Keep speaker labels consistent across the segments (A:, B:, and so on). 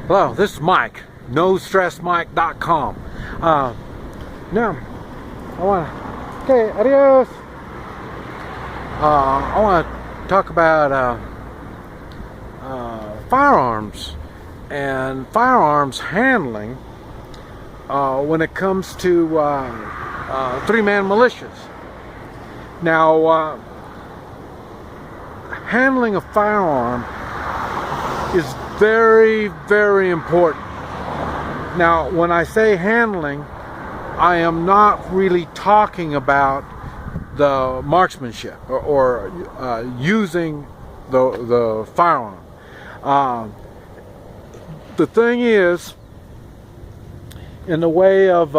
A: Hello, this is Mike, NoStressMike.com. Now, okay, adios. I want to talk about firearms and firearms handling when it comes to three-man militias. Now, handling a firearm is very, very important. Now, when I say handling, I am not really talking about the marksmanship or using the firearm. The thing is, in the way of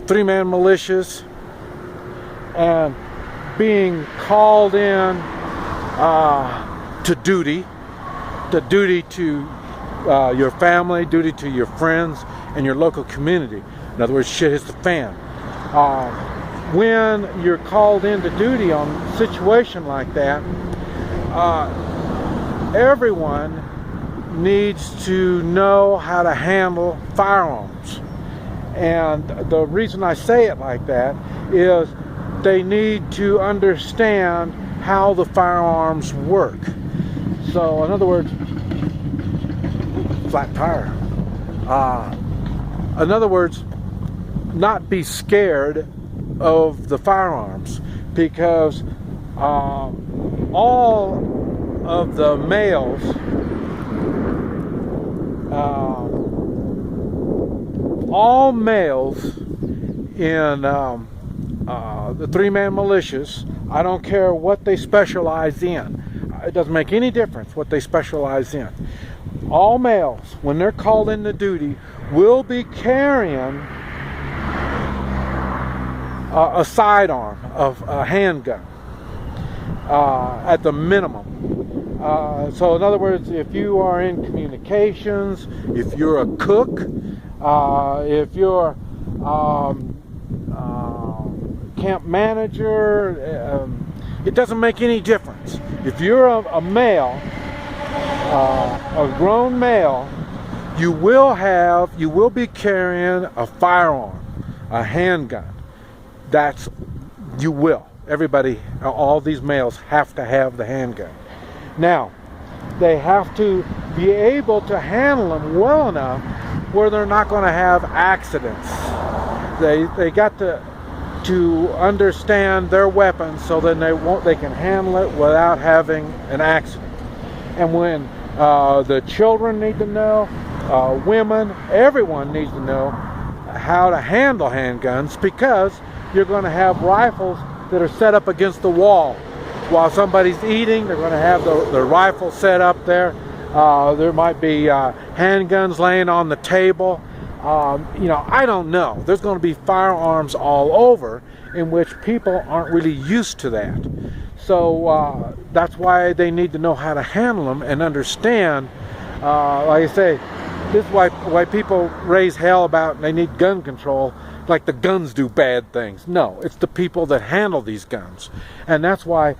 A: three-man militias and being called in to duty to your family, duty to your friends and your local community. In other words, shit hits the fan. When you're called into duty on a situation like that, everyone needs to know how to handle firearms. And the reason I say it like that is they need to understand how the firearms work. So, in other words, flat tire. In other words, not be scared of the firearms, because all of the males in the three-man militias, I don't care what they specialize in. It doesn't make any difference what they specialize in. All males, when they're called into duty, will be carrying a sidearm of a handgun at the minimum. So in other words, if you are in communications, if you're a cook, if you're camp manager, it doesn't make any difference. If you're a male, a grown male, you will be carrying a firearm, a handgun. You will. Everybody, all these males have to have the handgun. Now, they have to be able to handle them well enough where they're not going to have accidents. They got to understand their weapons so then they can handle it without having an accident. And when the children need to know, women, everyone needs to know how to handle handguns, because you're going to have rifles that are set up against the wall. While somebody's eating, they're going to have the rifle set up there. There might be handguns laying on the table. I don't know. There's going to be firearms all over, in which people aren't really used to that. So that's why they need to know how to handle them and understand. Like I say, this is why people raise hell about they need gun control, like the guns do bad things. No, it's the people that handle these guns. And that's why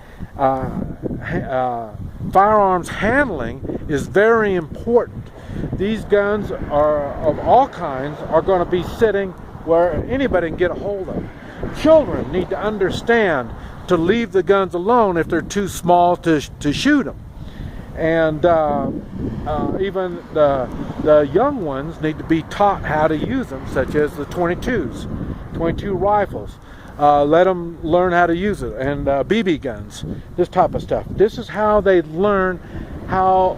A: firearms handling is very important. These guns are of all kinds are going to be sitting where anybody can get a hold of them. Children need to understand to leave the guns alone if they're too small to shoot them. And even the young ones need to be taught how to use them, such as the 22 rifles. Let them learn how to use it, and BB guns, this type of stuff. This is how they learn how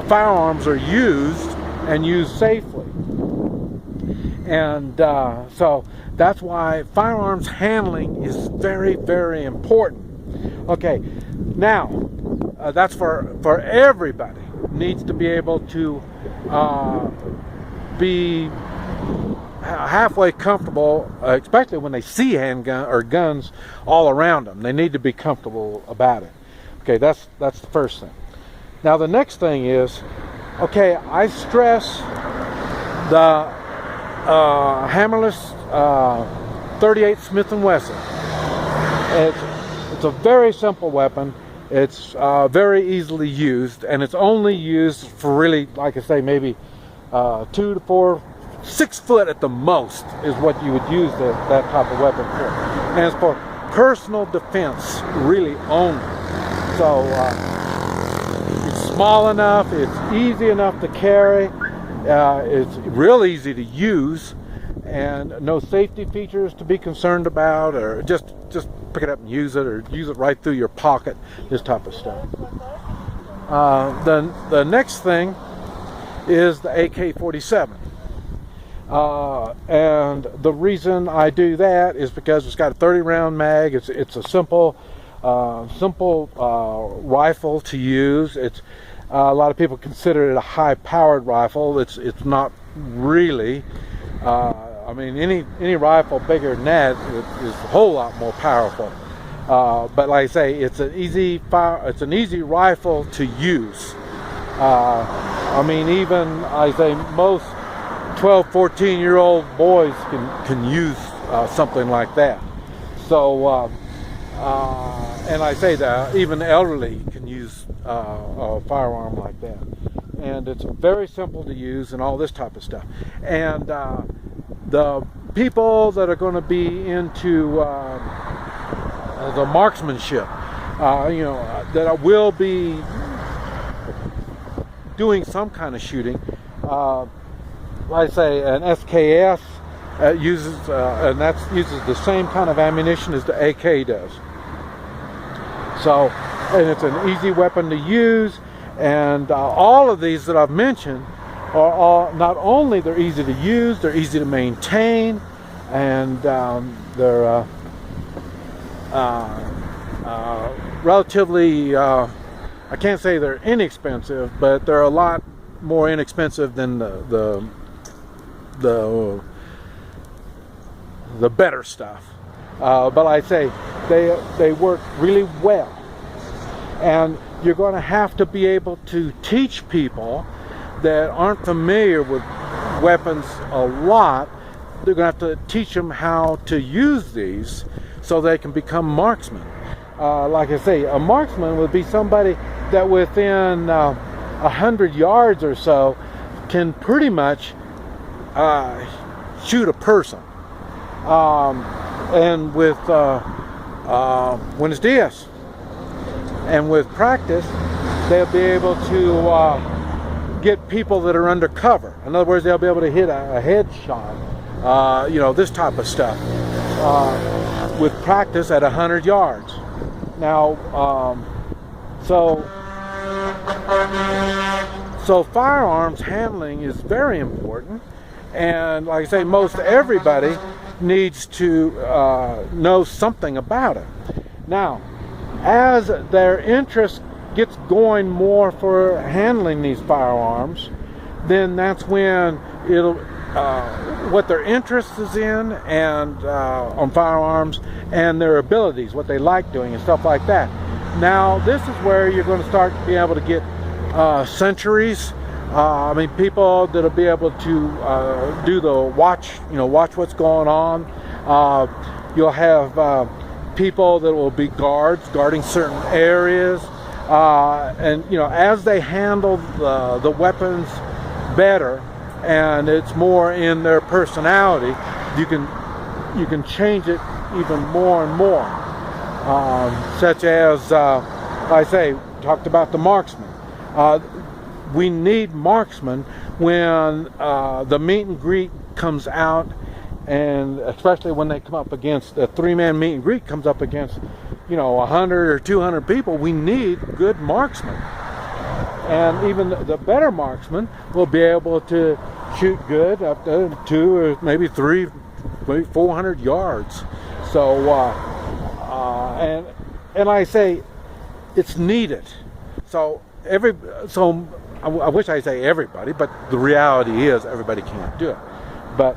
A: firearms are used and used safely. And so that's why firearms handling is very, very important. Okay, now that's for everybody. Needs to be able to be halfway comfortable, especially when they see handgun or guns all around them. They need to be comfortable about it. Okay, that's the first thing. Now the next thing is, okay, I stress the hammerless 38 Smith & Wesson. It's a very simple weapon. It's very easily used, and it's only used for really, like I say, maybe 2 to 4, 6 foot at the most is what you would use that type of weapon for. And it's for personal defense, really only. So it's small enough, it's easy enough to carry, it's real easy to use, and no safety features to be concerned about, or just pick it up and use it, or use it right through your pocket, this type of stuff. The next thing is the AK-47. And the reason I do that is because it's got a 30-round mag. It's a simple rifle to use. It's a lot of people consider it a high-powered rifle. It's not really. I mean, any rifle bigger than that is a whole lot more powerful. But like I say, it's an easy rifle to use. I mean, even I say most 12, 14-year-old boys can use something like that. So, and I say that even the elderly can use a firearm like that. And it's very simple to use and all this type of stuff. And the people that are going to be into the marksmanship, that will be doing some kind of shooting, like I say, an SKS uses the same kind of ammunition as the AK does. So, and it's an easy weapon to use, and all of these that I've mentioned are all, not only they're easy to use, they're easy to maintain, and they're relatively, I can't say they're inexpensive, but they're a lot more inexpensive than the better stuff. But I say they work really well, and you're going to have to be able to teach people that aren't familiar with weapons a lot. They're going to have to teach them how to use these so they can become marksmen. Like I say, a marksman would be somebody that within 100 yards or so can pretty much shoot a person. And with when it's DS, and with practice, they'll be able to get people that are under cover. In other words, they'll be able to hit a headshot, this type of stuff, with practice at 100 yards. Now, so firearms handling is very important, and like I say, most everybody needs to know something about it. Now, as their interest gets going more for handling these firearms, then that's when it'll what their interest is in, and on firearms, and their abilities, what they like doing and stuff like that. Now this is where you're going to start being able to get centuries. I mean, people that'll be able to do the watch what's going on. You'll have people that will be guards guarding certain areas, and as they handle the weapons better, and it's more in their personality, you can change it even more and more. Such as I say, talked about the marksman. We need marksmen when the meet and greet comes out, and especially when they come up against a 3-man meet and greet comes up against 100 or 200 people. We need good marksmen, and even the better marksmen will be able to shoot good up to 2 or maybe 3, maybe 400 yards. So and I say it's needed. So I wish I say everybody, but the reality is everybody can't do it. But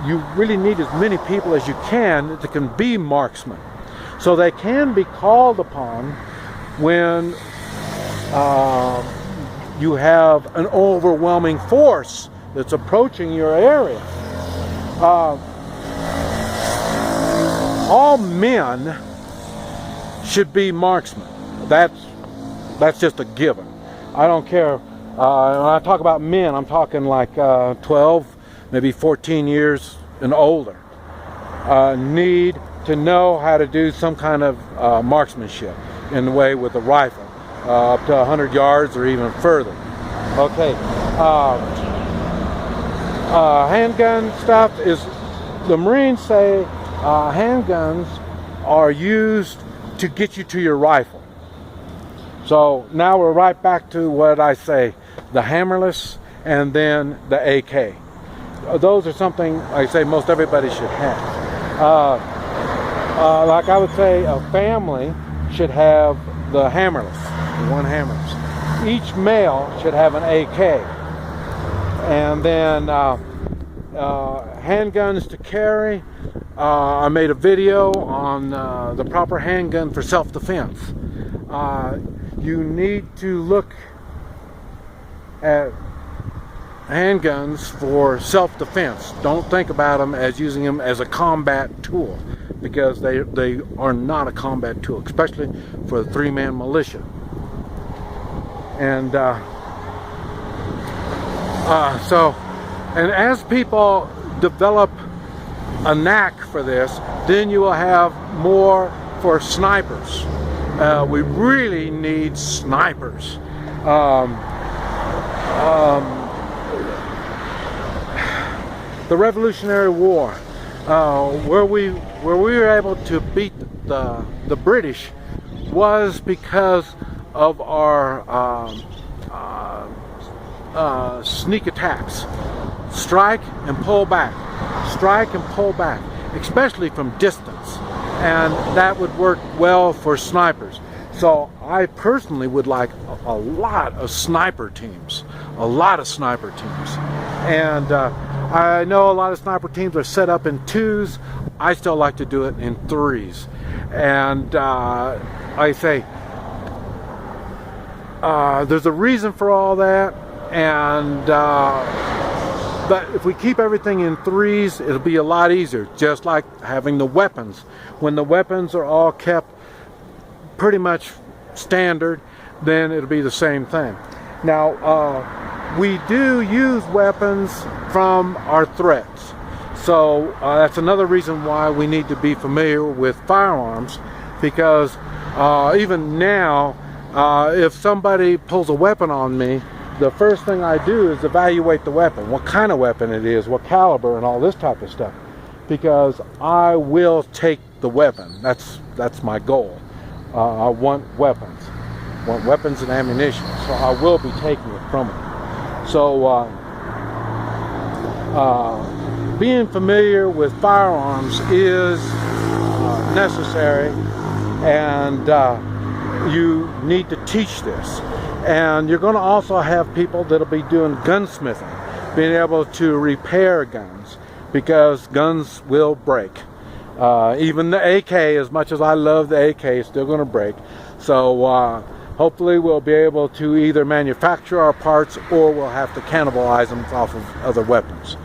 A: you really need as many people as you can that can be marksmen, so they can be called upon when you have an overwhelming force that's approaching your area. All men should be marksmen. that's just a given. I don't care. When I talk about men, I'm talking like 12, maybe 14 years and older. Need to know how to do some kind of marksmanship in the way with a rifle, up to 100 yards or even further. Okay. Handgun stuff is, the Marines say handguns are used to get you to your rifle. So now we're right back to what I say, the hammerless and then the AK. Those are something I say most everybody should have. Like I would say, a family should have the hammerless, the one hammerless. Each male should have an AK. And then handguns to carry. I made a video on the proper handgun for self-defense. You need to look at handguns for self-defense. Don't think about them as using them as a combat tool, because they are not a combat tool, especially for the three-man militia. And and as people develop a knack for this, then you will have more for snipers. We really need snipers. The Revolutionary War, where we were able to beat the British, was because of our sneak attacks. Strike and pull back. Strike and pull back, especially from distance. And that would work well for snipers. So I personally would like a lot of sniper teams. A lot of sniper teams. And I know a lot of sniper teams are set up in 2s. I still like to do it in 3s. And I say, there's a reason for all that. And but if we keep everything in 3s, it'll be a lot easier. Just like having the weapons. When the weapons are all kept pretty much standard, then it'll be the same thing. Now, we do use weapons from our threats. So that's another reason why we need to be familiar with firearms, because even now, if somebody pulls a weapon on me, the first thing I do is evaluate the weapon, what kind of weapon it is, what caliber, and all this type of stuff, because I will take the weapon. That's my goal. I want weapons and ammunition, so I will be taking it from them. So being familiar with firearms is necessary, and you need to teach this. And you're going to also have people that'll be doing gunsmithing, being able to repair guns, because guns will break. Even the AK, as much as I love the AK, is still going to break. So hopefully we'll be able to either manufacture our parts, or we'll have to cannibalize them off of other weapons.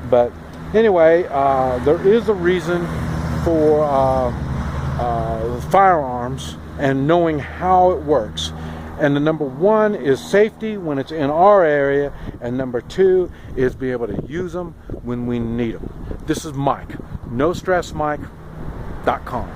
A: But anyway, there is a reason for firearms and knowing how it works. And the number one is safety when it's in our area, and number two is be able to use them when we need them. This is Mike, NoStressMike.com.